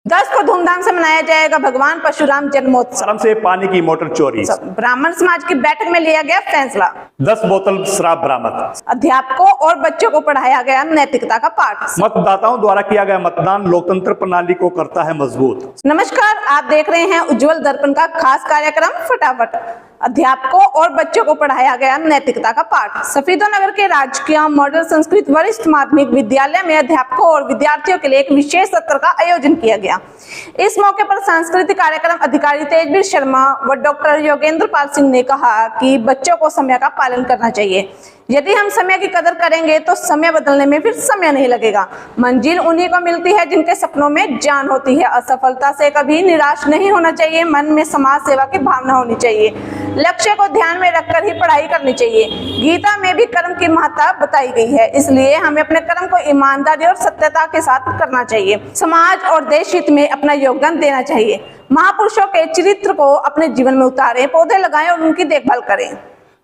10 को धूमधाम से मनाया जाएगा भगवान परशुराम जन्मोत्सव से पानी की मोटर चोरी। ब्राह्मण समाज की बैठक में लिया गया फैसला। 10 बोतल शराब बरामद। अध्यापकों और बच्चों को पढ़ाया गया नैतिकता का पाठ। मतदाताओं द्वारा किया गया मतदान लोकतंत्र प्रणाली को करता है मजबूत। नमस्कार, आप देख रहे हैं उज्जवल दर्पण का खास कार्यक्रम फटाफट। अध्यापकों और बच्चों को पढ़ाया गया नैतिकता का पाठ। सफीदोनगर के राजकीय मॉडल संस्कृत वरिष्ठ माध्यमिक विद्यालय में अध्यापकों और विद्यार्थियों के लिए एक विशेष सत्र का आयोजन किया गया। इस मौके पर सांस्कृतिक कार्यक्रम अधिकारी तेजवीर शर्मा व डॉक्टर योगेंद्र पाल सिंह ने कहा कि बच्चों को समय का पालन करना चाहिए। यदि हम समय की कदर करेंगे तो समय बदलने में फिर समय नहीं लगेगा। मंजिल उन्हीं को मिलती है जिनके सपनों में जान होती है। असफलता से कभी निराश नहीं होना चाहिए। मन में समाज सेवा की भावना होनी चाहिए। लक्ष्य को ध्यान में रखकर ही पढ़ाई करनी चाहिए। गीता में भी कर्म की महत्ता बताई गई है, इसलिए हमें अपने कर्म को ईमानदारी और सत्यता के साथ करना चाहिए। समाज और देश हित में अपना योगदान देना चाहिए। महापुरुषों के चरित्र को अपने जीवन में उतारें, पौधे लगाएं और उनकी देखभाल करें।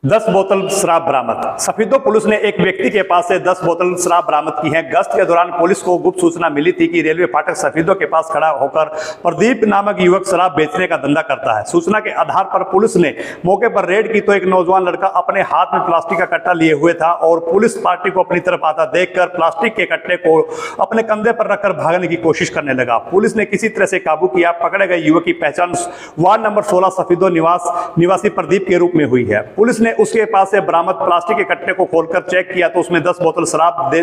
10 बोतल शराब बरामद। सफीदो पुलिस ने एक व्यक्ति के पास से 10 बोतल शराब बरामद की है। गश्त के दौरान पुलिस को गुप्त सूचना मिली थी कि रेलवे फाटक सफीदो के पास खड़ा होकर प्रदीप नामक युवक शराब बेचने का धंधा करता है। सूचना के आधार पर पुलिस ने मौके पर रेड की तो एक नौजवान लड़का अपने हाथ में प्लास्टिक का कट्टा लिए हुए था और पुलिस पार्टी को अपनी तरफ आता देखकर प्लास्टिक के कट्टे को अपने कंधे पर रखकर भागने की कोशिश करने लगा। पुलिस ने किसी तरह से काबू किया। पकड़े गए युवक की पहचान वार्ड नंबर 16 सफीदो निवासी प्रदीप के रूप में हुई है। पुलिस ने उसके पास से बरामद प्लास्टिक के कट्टे को खोलकर चेक किया तो उसमें 10 बोतल शराब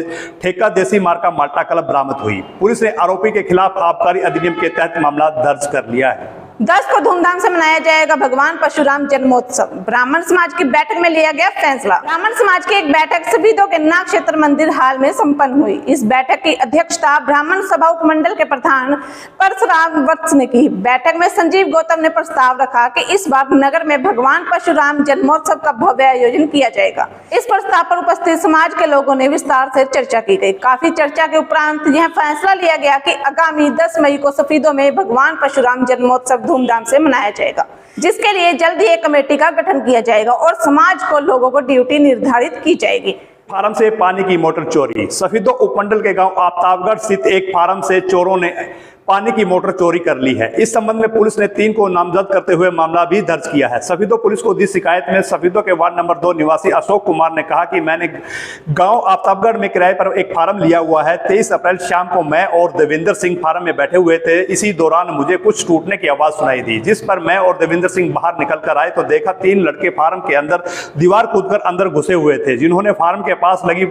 ठेका देसी मार्का माल्टा क्लब बरामद हुई। पुलिस ने आरोपी के खिलाफ आबकारी अधिनियम के तहत मामला दर्ज कर लिया है। 10 को धूमधाम से मनाया जाएगा भगवान परशुराम जन्मोत्सव। ब्राह्मण समाज की बैठक में लिया गया फैसला। ब्राह्मण समाज की एक बैठक सफीदो के नाग क्षेत्र मंदिर हाल में संपन्न हुई। इस बैठक की अध्यक्षता ब्राह्मण सभा उपमंडल के प्रधान परशुराम वत्स ने की। बैठक में संजीव गौतम ने प्रस्ताव रखा कि इस बार नगर में भगवान परशुराम जन्मोत्सव का भव्य आयोजन किया जाएगा। इस प्रस्ताव पर उपस्थित समाज के लोगों ने विस्तार से चर्चा की गई। काफी चर्चा के उपरांत यह फैसला लिया गया कि आगामी 10 मई को सफीदो में भगवान परशुराम जन्मोत्सव धूमधाम से मनाया जाएगा, जिसके लिए जल्द ही एक कमेटी का गठन किया जाएगा और समाज को लोगों को ड्यूटी निर्धारित की जाएगी। फार्म से पानी की मोटर चोरी। सफीदो उपमंडल के गांव आफ्ताबगढ़ स्थित एक फार्म से चोरों ने पानी की मोटर चोरी कर ली है। इस संबंध में पुलिस ने 3 को नामजद करते हुए मामला भी दर्ज किया है। सफीदो पुलिस को दी शिकायत में सफीदो के वार्ड नंबर 2 निवासी अशोक कुमार ने कहा कि मैंने गांव आफ्ताबगढ़ में किराए पर एक फार्म लिया हुआ है। 23 अप्रैल शाम को मैं और देवेंद्र सिंह फार्म में बैठे हुए थे। इसी दौरान मुझे कुछ टूटने की आवाज सुनाई दी, जिस पर मैं और देवेंद्र सिंह बाहर निकल कर आए तो देखा 3 लड़के फार्म के अंदर दीवार कूदकर अंदर घुसे हुए थे, जिन्होंने फार्म के पास लगी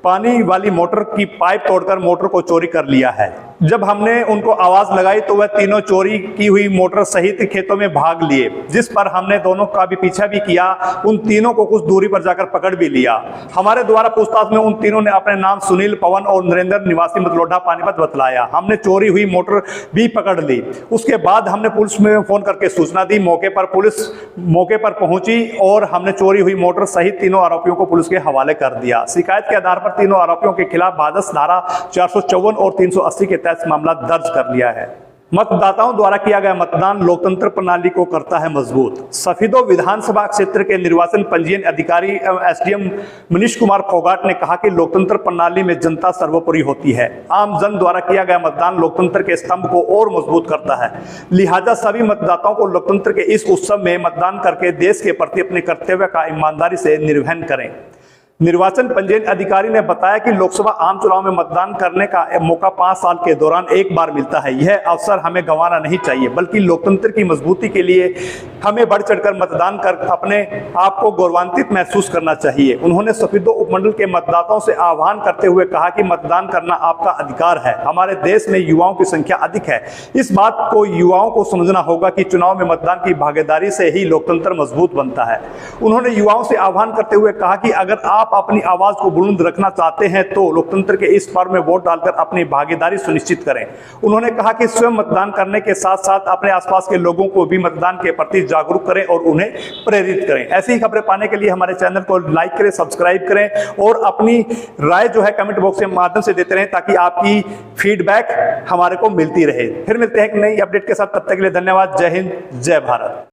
पानी वाली मोटर की पाइप तोड़कर मोटर को चोरी कर लिया है। जब हमने उनको आवाज लगाई तो वह तीनों चोरी की हुई मोटर सहित खेतों में भाग लिए, जिस पर हमने दोनों का भी पीछा भी किया। उन तीनों को कुछ दूरी पर जाकर पकड़ भी लिया। हमारे द्वारा पूछताछ में उन तीनों ने अपने नाम सुनील, पवन और नरेंद्र निवासी मतलोडा पानीपत बतलाया। हमने चोरी हुई मोटर भी पकड़ ली। उसके बाद हमने पुलिस में फोन करके सूचना दी। पुलिस मौके पर पहुंची और हमने चोरी हुई मोटर सहित तीनों आरोपियों को पुलिस के हवाले कर दिया। शिकायत के आधार पर तीनों आरोपियों के खिलाफ बादस धारा 454 और 380 के तहत मामला दर्ज कर लिया है। मतदाताओं द्वारा किया गया मतदान लोकतंत्र प्रणाली को करता है मजबूत। सफीदो विधानसभा क्षेत्र के निर्वाचन पंजीयन अधिकारी एवं एसडीएम मनीष कुमार फोगाट ने कहा कि लोकतंत्र प्रणाली में जनता सर्वोपरि होती है। आम जन द्वारा किया गया मतदान लोकतंत्र के स्तंभ को और मजबूत करता है। लिहाजा सभी मतदाताओं को लोकतंत्र के इस उत्सव में मतदान करके देश के प्रति अपने कर्तव्य का ईमानदारी से निर्वहन करें। निर्वाचन पंजीयन अधिकारी ने बताया कि लोकसभा आम चुनाव में मतदान करने का मौका 5 साल के दौरान एक बार मिलता है। यह अवसर हमें गंवाना नहीं चाहिए, बल्कि लोकतंत्र की मजबूती के लिए हमें बढ़ चढ़कर मतदान कर अपने आप को गौरवान्वित महसूस करना चाहिए। उन्होंने सफीदो उपमंडल के मतदाताओं से आह्वान करते हुए कहा कि मतदान करना आपका अधिकार है। हमारे देश में युवाओं की संख्या अधिक है। इस बात को युवाओं को समझना होगा कि चुनाव में मतदान की भागीदारी से ही लोकतंत्र मजबूत बनता है। उन्होंने युवाओं से आह्वान करते हुए कहा कि अगर आप अपनी आवाज को बुलंद रखना चाहते हैं तो लोकतंत्र के इस पर्व में वोट डालकर अपनी भागीदारी सुनिश्चित करें। उन्होंने कहा कि स्वयं मतदान करने के साथ साथ अपने आसपास के लोगों को भी मतदान के प्रति जागरूक करें और उन्हें प्रेरित करें। ऐसी ही खबरें पाने के लिए हमारे चैनल को लाइक करें, सब्सक्राइब करें और अपनी राय जो है कमेंट बॉक्स के माध्यम से देते रहें, ताकि आपकी फीडबैक हमारे को मिलती रहे। फिर मिलते हैं एक नई अपडेट के साथ, तब तक के लिए धन्यवाद। जय हिंद, जय भारत।